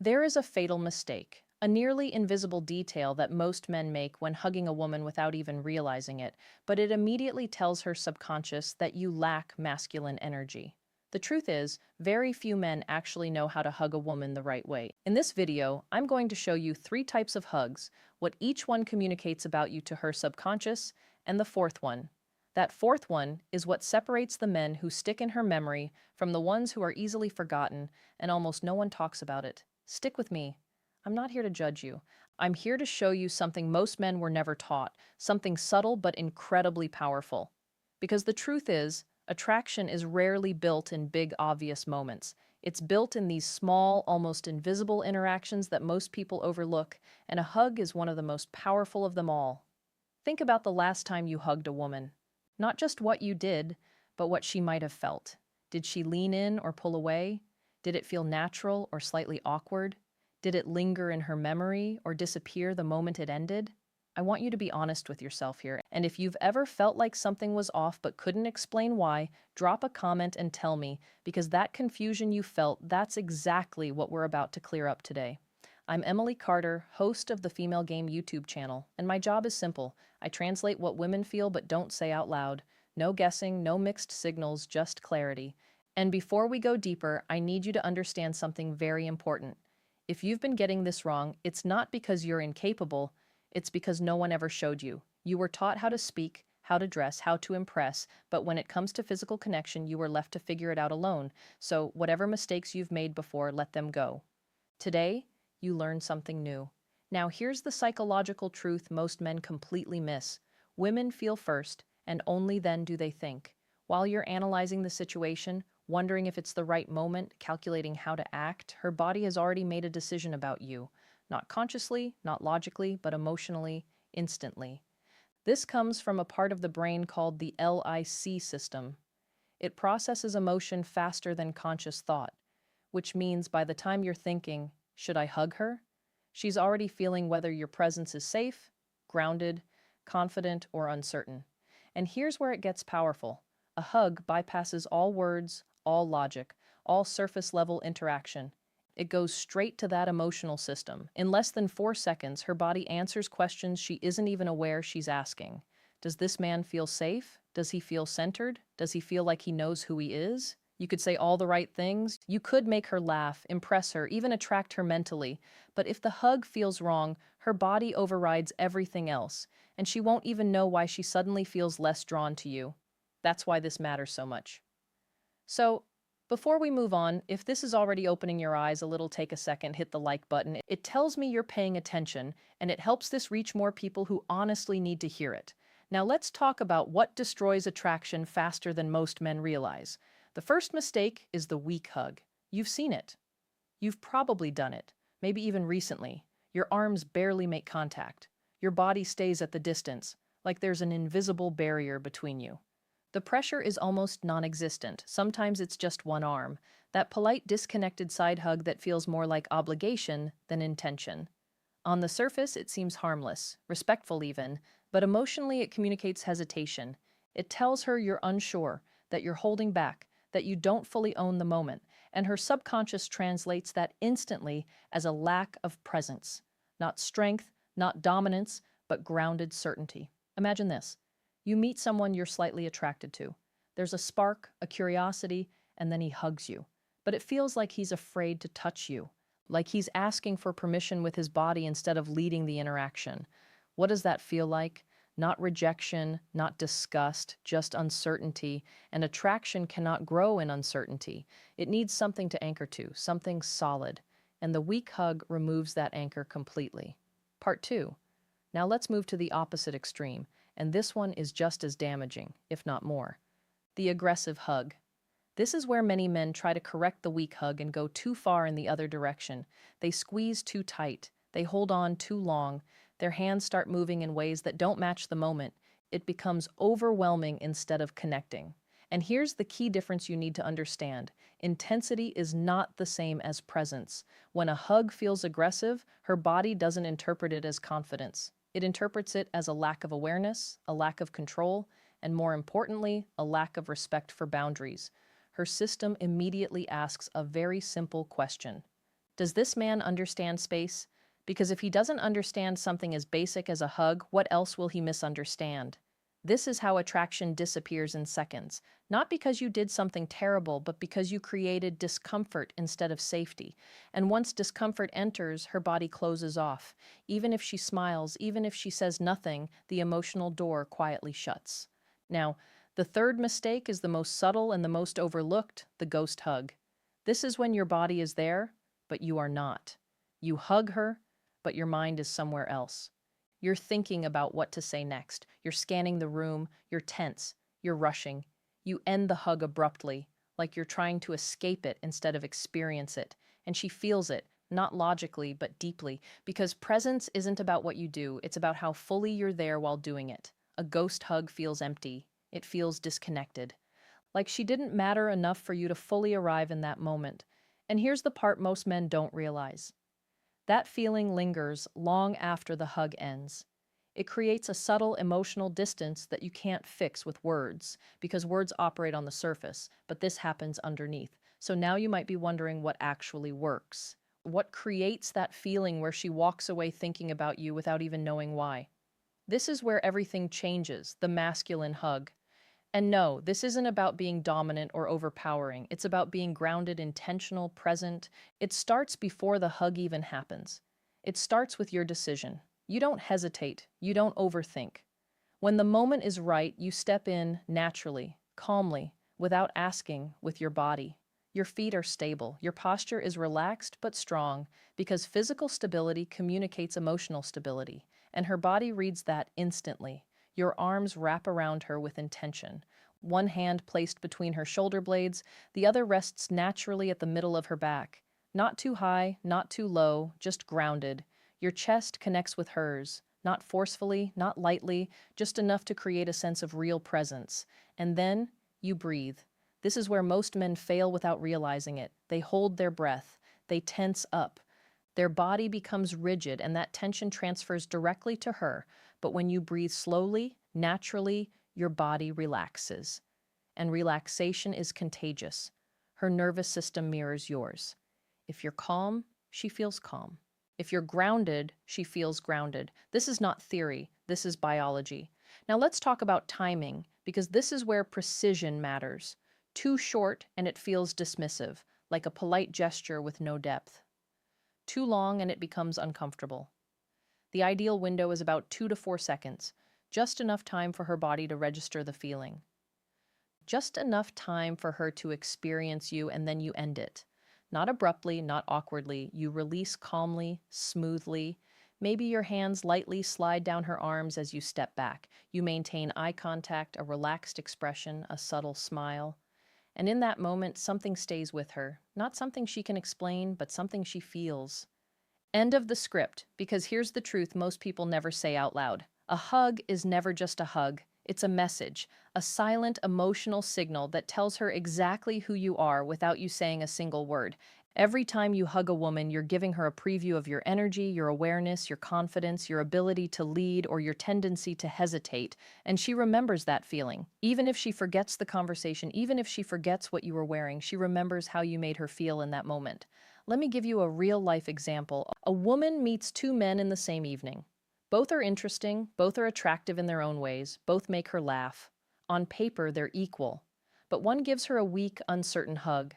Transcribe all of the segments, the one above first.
There is a fatal mistake, a nearly invisible detail that most men make when hugging a woman without even realizing it, but it immediately tells her subconscious that you lack masculine energy. The truth is, very few men actually know how to hug a woman the right way. In this video, I'm going to show you 3 types of hugs, what each one communicates about you to her subconscious, and the fourth one. That fourth one is what separates the men who stick in her memory from the ones who are easily forgotten and almost no one talks about it. Stick with me. I'm not here to judge you. I'm here to show you something most men were never taught, something subtle but incredibly powerful. Because the truth is, attraction is rarely built in big, obvious moments. It's built in these small, almost invisible interactions that most people overlook, and a hug is one of the most powerful of them all. Think about the last time you hugged a woman. Not just what you did, but what she might have felt. Did she lean in or pull away? Did it feel natural or slightly awkward? Did it linger in her memory or disappear the moment it ended? I want you to be honest with yourself here, and if you've ever felt like something was off but couldn't explain why, drop a comment and tell me, because that confusion you felt, that's exactly what we're about to clear up today. I'm Emily Carter, host of the Female Game YouTube channel, and my job is simple. I translate what women feel but don't say out loud. No guessing, no mixed signals, just clarity. And before we go deeper, I need you to understand something very important. If you've been getting this wrong, it's not because you're incapable, it's because no one ever showed you. You were taught how to speak, how to dress, how to impress, but when it comes to physical connection, you were left to figure it out alone. So whatever mistakes you've made before, let them go. Today, you learn something new. Now, here's the psychological truth most men completely miss. Women feel first, and only then do they think. While you're analyzing the situation, wondering if it's the right moment, calculating how to act, her body has already made a decision about you. Not consciously, not logically, but emotionally, instantly. This comes from a part of the brain called the LIC system. It processes emotion faster than conscious thought, which means by the time you're thinking, should I hug her? She's already feeling whether your presence is safe, grounded, confident, or uncertain. And here's where it gets powerful. A hug bypasses all words, all logic, all surface-level interaction. It goes straight to that emotional system. In less than 4 seconds, her body answers questions she isn't even aware she's asking. Does this man feel safe? Does he feel centered? Does he feel like he knows who he is? You could say all the right things. You could make her laugh, impress her, even attract her mentally. But if the hug feels wrong, her body overrides everything else, and she won't even know why she suddenly feels less drawn to you. That's why this matters so much. So, before we move on, if this is already opening your eyes a little, take a second, hit the like button. It tells me you're paying attention, and it helps this reach more people who honestly need to hear it. Now let's talk about what destroys attraction faster than most men realize. The first mistake is the weak hug. You've seen it. You've probably done it, maybe even recently. Your arms barely make contact. Your body stays at the distance, like there's an invisible barrier between you. The pressure is almost non-existent. Sometimes it's just one arm. That polite, disconnected side hug that feels more like obligation than intention. On the surface, it seems harmless, respectful even, but emotionally it communicates hesitation. It tells her you're unsure, that you're holding back, that you don't fully own the moment, and her subconscious translates that instantly as a lack of presence. Not strength, not dominance, but grounded certainty. Imagine this. You meet someone you're slightly attracted to. There's a spark, a curiosity, and then he hugs you. But it feels like he's afraid to touch you, like he's asking for permission with his body instead of leading the interaction. What does that feel like? Not rejection, not disgust, just uncertainty, and attraction cannot grow in uncertainty. It needs something to anchor to, something solid, and the weak hug removes that anchor completely. Part 2. Now let's move to the opposite extreme, and this one is just as damaging, if not more. The aggressive hug. This is where many men try to correct the weak hug and go too far in the other direction. They squeeze too tight, they hold on too long, their hands start moving in ways that don't match the moment. It becomes overwhelming instead of connecting. And here's the key difference you need to understand. Intensity is not the same as presence. When a hug feels aggressive, her body doesn't interpret it as confidence. It interprets it as a lack of awareness, a lack of control, and more importantly, a lack of respect for boundaries. Her system immediately asks a very simple question. Does this man understand space? Because if he doesn't understand something as basic as a hug, what else will he misunderstand? This is how attraction disappears in seconds. Not because you did something terrible, but because you created discomfort instead of safety. And once discomfort enters, her body closes off. Even if she smiles, even if she says nothing, the emotional door quietly shuts. Now, the third mistake is the most subtle and the most overlooked, the ghost hug. This is when your body is there, but you are not. You hug her, but your mind is somewhere else. You're thinking about what to say next. You're scanning the room. You're tense. You're rushing. You end the hug abruptly, like you're trying to escape it instead of experience it. And she feels it, not logically, but deeply, because presence isn't about what you do, it's about how fully you're there while doing it. A ghost hug feels empty. It feels disconnected. Like she didn't matter enough for you to fully arrive in that moment. And here's the part most men don't realize. That feeling lingers long after the hug ends. It creates a subtle emotional distance that you can't fix with words, because words operate on the surface, but this happens underneath. So now you might be wondering what actually works. What creates that feeling where she walks away thinking about you without even knowing why? This is where everything changes, the masculine hug. And no, this isn't about being dominant or overpowering. It's about being grounded, intentional, present. It starts before the hug even happens. It starts with your decision. You don't hesitate. You don't overthink. When the moment is right, you step in naturally, calmly, without asking, with your body. Your feet are stable. Your posture is relaxed but strong because physical stability communicates emotional stability, and her body reads that instantly. Your arms wrap around her with intention. One hand placed between her shoulder blades, the other rests naturally at the middle of her back. Not too high, not too low, just grounded. Your chest connects with hers, not forcefully, not lightly, just enough to create a sense of real presence. And then you breathe. This is where most men fail without realizing it. They hold their breath. They tense up. Their body becomes rigid, and that tension transfers directly to her. But when you breathe slowly, naturally, your body relaxes. And relaxation is contagious. Her nervous system mirrors yours. If you're calm, she feels calm. If you're grounded, she feels grounded. This is not theory, this is biology. Now let's talk about timing, because this is where precision matters. Too short and it feels dismissive, like a polite gesture with no depth. Too long and it becomes uncomfortable. The ideal window is about 2 to 4 seconds, just enough time for her body to register the feeling. Just enough time for her to experience you, and then you end it. Not abruptly, not awkwardly. You release calmly, smoothly. Maybe your hands lightly slide down her arms as you step back. You maintain eye contact, a relaxed expression, a subtle smile. And in that moment, something stays with her. Not something she can explain, but something she feels. End of the script, because here's the truth most people never say out loud. A hug is never just a hug. It's a message, a silent emotional signal that tells her exactly who you are without you saying a single word. Every time you hug a woman, you're giving her a preview of your energy, your awareness, your confidence, your ability to lead, or your tendency to hesitate. And she remembers that feeling. Even if she forgets the conversation, even if she forgets what you were wearing, she remembers how you made her feel in that moment. Let me give you a real-life example. A woman meets two men in the same evening. Both are interesting, both are attractive in their own ways, both make her laugh. On paper, they're equal. But one gives her a weak, uncertain hug.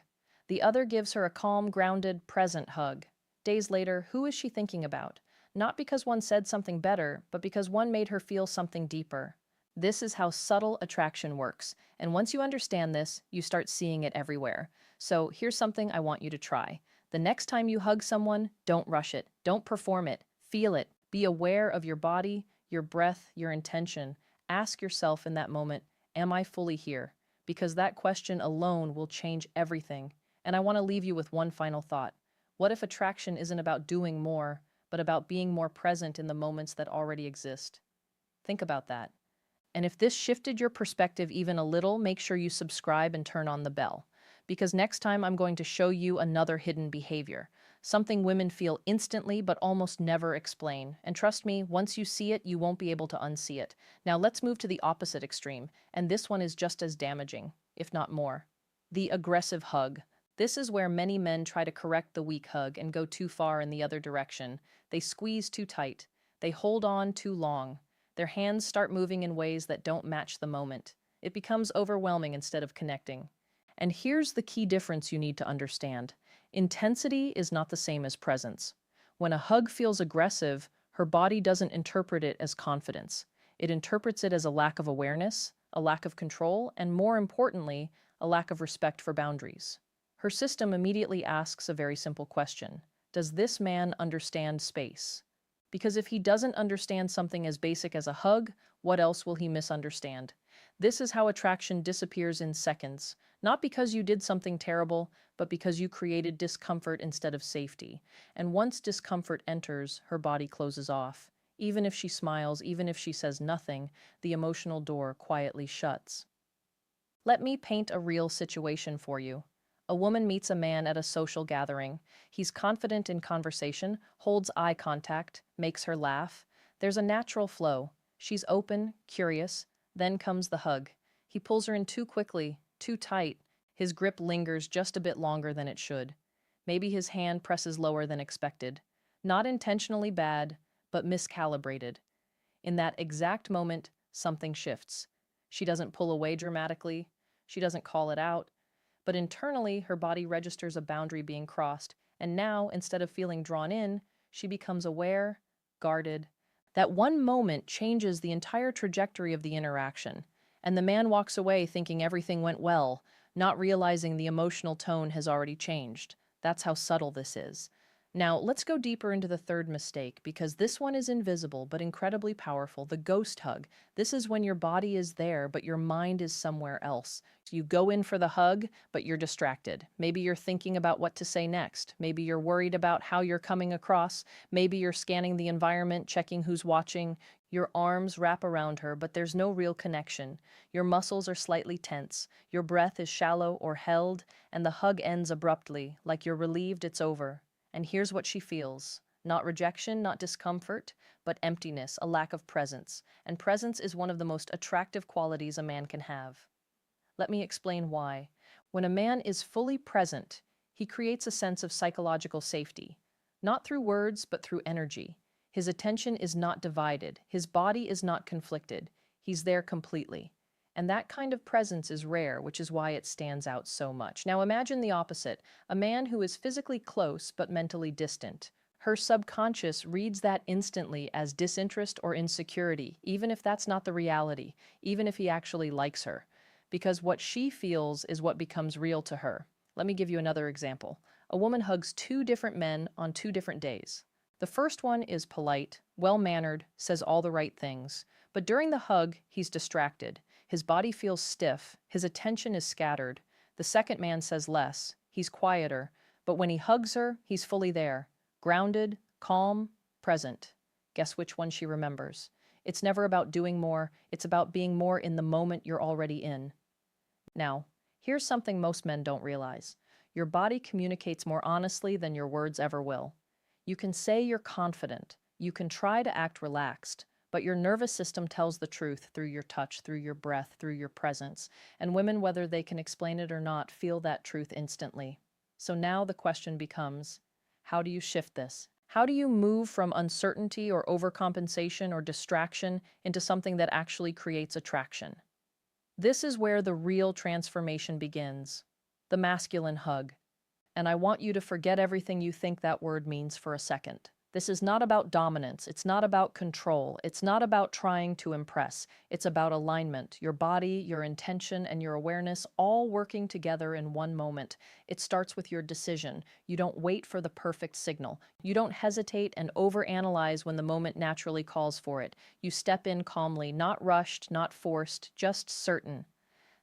The other gives her a calm, grounded, present hug. Days later, who is she thinking about? Not because one said something better, but because one made her feel something deeper. This is how subtle attraction works. And once you understand this, you start seeing it everywhere. So here's something I want you to try. The next time you hug someone, don't rush it. Don't perform it. Feel it. Be aware of your body, your breath, your intention. Ask yourself in that moment, am I fully here? Because that question alone will change everything. And I want to leave you with one final thought. What if attraction isn't about doing more, but about being more present in the moments that already exist? Think about that. And if this shifted your perspective even a little, make sure you subscribe and turn on the bell. Because next time I'm going to show you another hidden behavior, something women feel instantly but almost never explain. And trust me, once you see it, you won't be able to unsee it. Now let's move to the opposite extreme, and this one is just as damaging, if not more. The aggressive hug. This is where many men try to correct the weak hug and go too far in the other direction. They squeeze too tight. They hold on too long. Their hands start moving in ways that don't match the moment. It becomes overwhelming instead of connecting. And here's the key difference you need to understand. Intensity is not the same as presence. When a hug feels aggressive, her body doesn't interpret it as confidence. It interprets it as a lack of awareness, a lack of control, and more importantly, a lack of respect for boundaries. Her system immediately asks a very simple question. Does this man understand space? Because if he doesn't understand something as basic as a hug, what else will he misunderstand? This is how attraction disappears in seconds, not because you did something terrible, but because you created discomfort instead of safety. And once discomfort enters, her body closes off. Even if she smiles, even if she says nothing, the emotional door quietly shuts. Let me paint a real situation for you. A woman meets a man at a social gathering. He's confident in conversation, holds eye contact, makes her laugh. There's a natural flow. She's open, curious. Then comes the hug. He pulls her in too quickly, too tight. His grip lingers just a bit longer than it should. Maybe his hand presses lower than expected. Not intentionally bad, but miscalibrated. In that exact moment, something shifts. She doesn't pull away dramatically. She doesn't call it out. But internally, her body registers a boundary being crossed, and now, instead of feeling drawn in, she becomes aware, guarded. That one moment changes the entire trajectory of the interaction, and the man walks away thinking everything went well, not realizing the emotional tone has already changed. That's how subtle this is. Now, let's go deeper into the third mistake, because this one is invisible but incredibly powerful, the ghost hug. This is when your body is there, but your mind is somewhere else. So you go in for the hug, but you're distracted. Maybe you're thinking about what to say next. Maybe you're worried about how you're coming across. Maybe you're scanning the environment, checking who's watching. Your arms wrap around her, but there's no real connection. Your muscles are slightly tense. Your breath is shallow or held, and the hug ends abruptly, like you're relieved it's over. And here's what she feels. Not rejection, not discomfort, but emptiness, a lack of presence. And presence is one of the most attractive qualities a man can have. Let me explain why. When a man is fully present, he creates a sense of psychological safety. Not through words, but through energy. His attention is not divided. His body is not conflicted. He's there completely. And that kind of presence is rare, which is why it stands out so much. Now imagine the opposite, a man who is physically close but mentally distant. Her subconscious reads that instantly as disinterest or insecurity, even if that's not the reality, even if he actually likes her. Because what she feels is what becomes real to her. Let me give you another example. A woman hugs two different men on two different days. The first one is polite, well-mannered, says all the right things. But during the hug, he's distracted. His body feels stiff, his attention is scattered. The second man says less, he's quieter, but when he hugs her, he's fully there. Grounded, calm, present. Guess which one she remembers? It's never about doing more, it's about being more in the moment you're already in. Now, here's something most men don't realize. Your body communicates more honestly than your words ever will. You can say you're confident, you can try to act relaxed, but your nervous system tells the truth through your touch, through your breath, through your presence. And women, whether they can explain it or not, feel that truth instantly. So now the question becomes, how do you shift this? How do you move from uncertainty or overcompensation or distraction into something that actually creates attraction? This is where the real transformation begins. The masculine hug. And I want you to forget everything you think that word means for a second. This is not about dominance. It's not about control. It's not about trying to impress. It's about alignment. Your body, your intention, and your awareness all working together in one moment. It starts with your decision. You don't wait for the perfect signal. You don't hesitate and overanalyze when the moment naturally calls for it. You step in calmly, not rushed, not forced, just certain.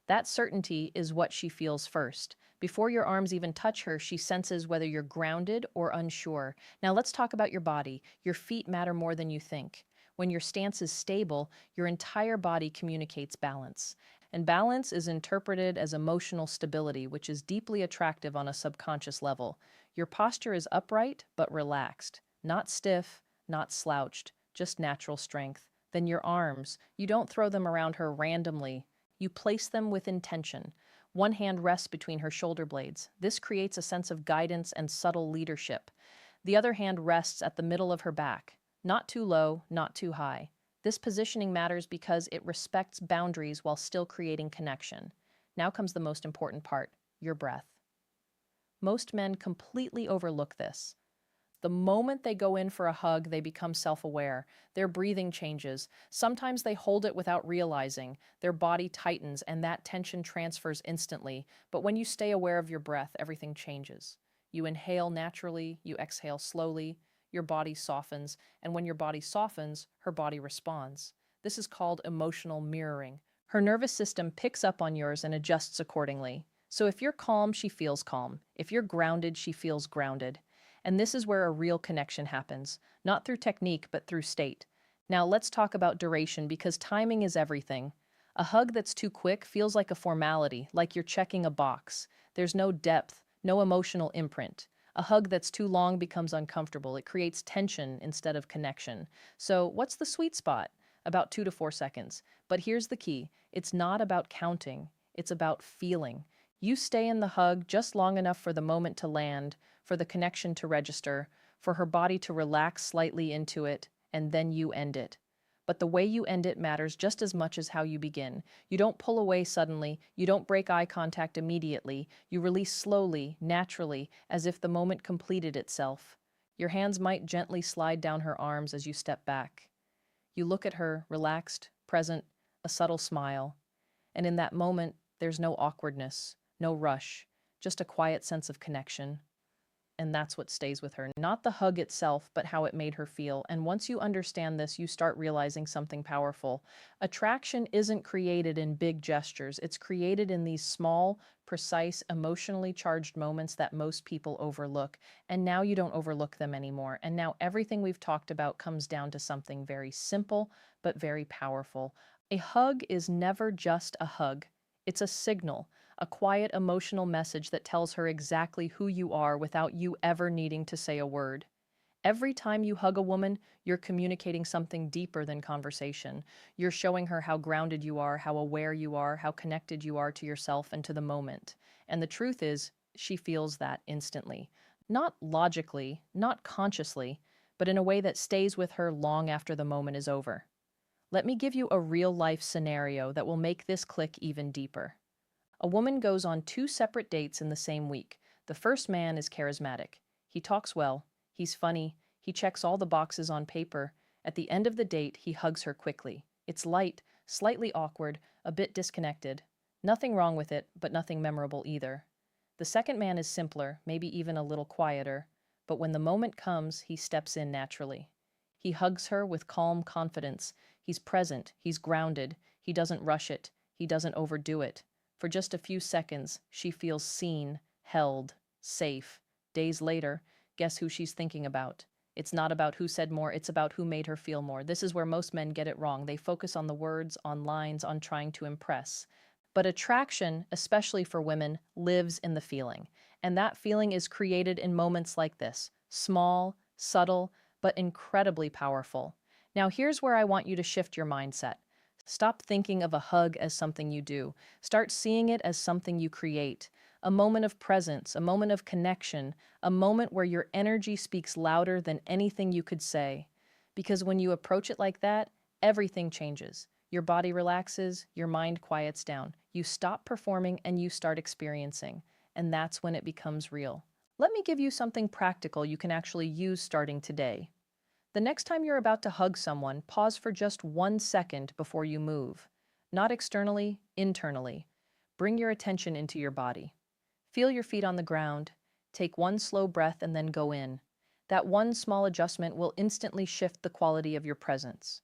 That certainty is what she feels first. Before your arms even touch her, she senses whether you're grounded or unsure. Now let's talk about your body. Your feet matter more than you think. When your stance is stable, your entire body communicates balance. And balance is interpreted as emotional stability, which is deeply attractive on a subconscious level. Your posture is upright but relaxed, not stiff, not slouched, just natural strength. Then your arms, you don't throw them around her randomly. You place them with intention. One hand rests between her shoulder blades. This creates a sense of guidance and subtle leadership. The other hand rests at the middle of her back. Not too low, not too high. This positioning matters because it respects boundaries while still creating connection. Now comes the most important part, your breath. Most men completely overlook this. The moment they go in for a hug, they become self-aware. Their breathing changes. Sometimes they hold it without realizing. Their body tightens and that tension transfers instantly. But when you stay aware of your breath, everything changes. You inhale naturally, you exhale slowly, your body softens, and when your body softens, her body responds. This is called emotional mirroring. Her nervous system picks up on yours and adjusts accordingly. So if you're calm, she feels calm. If you're grounded, she feels grounded. And this is where a real connection happens, not through technique, but through state. Now let's talk about duration because timing is everything. A hug that's too quick feels like a formality, like you're checking a box. There's no depth, no emotional imprint. A hug that's too long becomes uncomfortable. It creates tension instead of connection. So what's the sweet spot? About 2 to 4 seconds. But here's the key. It's not about counting. It's about feeling. You stay in the hug just long enough for the moment to land, for the connection to register, for her body to relax slightly into it, and then you end it. But the way you end it matters just as much as how you begin. You don't pull away suddenly, you don't break eye contact immediately, you release slowly, naturally, as if the moment completed itself. Your hands might gently slide down her arms as you step back. You look at her, relaxed, present, a subtle smile. And in that moment, there's no awkwardness, no rush, just a quiet sense of connection. And that's what stays with her. Not the hug itself, but how it made her feel. And once you understand this, you start realizing something powerful. Attraction isn't created in big gestures. It's created in these small, precise, emotionally charged moments that most people overlook. And now you don't overlook them anymore. And now everything we've talked about comes down to something very simple, but very powerful. A hug is never just a hug. It's a signal, a quiet emotional message that tells her exactly who you are without you ever needing to say a word. Every time you hug a woman, you're communicating something deeper than conversation. You're showing her how grounded you are, how aware you are, how connected you are to yourself and to the moment. And the truth is, she feels that instantly. Not logically, not consciously, but in a way that stays with her long after the moment is over. Let me give you a real-life scenario that will make this click even deeper. A woman goes on 2 separate dates in the same week. The first man is charismatic. He talks well, he's funny, he checks all the boxes on paper. At the end of the date, he hugs her quickly. It's light, slightly awkward, a bit disconnected. Nothing wrong with it, but nothing memorable either. The second man is simpler, maybe even a little quieter, but when the moment comes, he steps in naturally. He hugs her with calm confidence. He's present, he's grounded, he doesn't rush it, he doesn't overdo it. For just a few seconds, she feels seen, held, safe. Days later, guess who she's thinking about? It's not about who said more, it's about who made her feel more. This is where most men get it wrong. They focus on the words, on lines, on trying to impress. But attraction, especially for women, lives in the feeling. And that feeling is created in moments like this. Small, subtle, but incredibly powerful. Now here's where I want you to shift your mindset. Stop thinking of a hug as something you do. Start seeing it as something you create. A moment of presence, a moment of connection, a moment where your energy speaks louder than anything you could say. Because when you approach it like that, everything changes. Your body relaxes, your mind quiets down. You stop performing and you start experiencing. And that's when it becomes real. Let me give you something practical you can actually use starting today. The next time you're about to hug someone, pause for just 1 second before you move. Not externally, internally. Bring your attention into your body. Feel your feet on the ground. Take one slow breath and then go in. That one small adjustment will instantly shift the quality of your presence.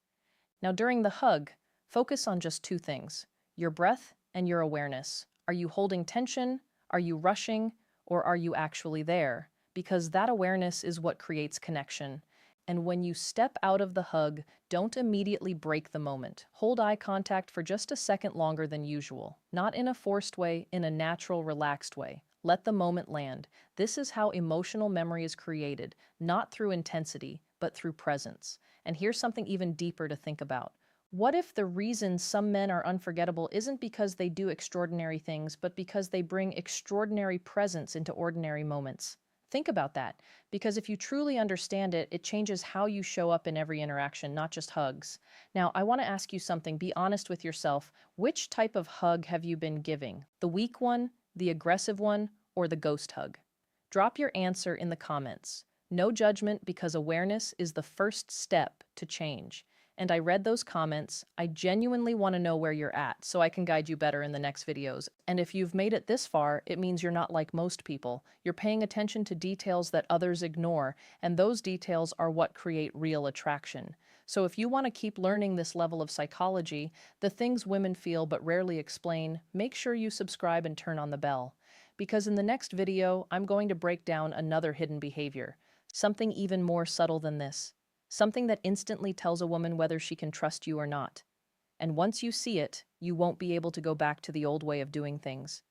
Now, during the hug, focus on just 2 things: your breath and your awareness. Are you holding tension? Are you rushing? Or are you actually there? Because that awareness is what creates connection. And when you step out of the hug, don't immediately break the moment. Hold eye contact for just a second longer than usual. Not in a forced way, in a natural, relaxed way. Let the moment land. This is how emotional memory is created, not through intensity, but through presence. And here's something even deeper to think about. What if the reason some men are unforgettable isn't because they do extraordinary things, but because they bring extraordinary presence into ordinary moments? Think about that, because if you truly understand it, it changes how you show up in every interaction, not just hugs. Now, I want to ask you something. Be honest with yourself. Which type of hug have you been giving? The weak one, the aggressive one, or the ghost hug? Drop your answer in the comments. No judgment, because awareness is the first step to change. And I read those comments. I genuinely want to know where you're at so I can guide you better in the next videos. And if you've made it this far, it means you're not like most people. You're paying attention to details that others ignore, and those details are what create real attraction. So if you want to keep learning this level of psychology, the things women feel but rarely explain, make sure you subscribe and turn on the bell. Because in the next video, I'm going to break down another hidden behavior, something even more subtle than this. Something that instantly tells a woman whether she can trust you or not. And once you see it, you won't be able to go back to the old way of doing things.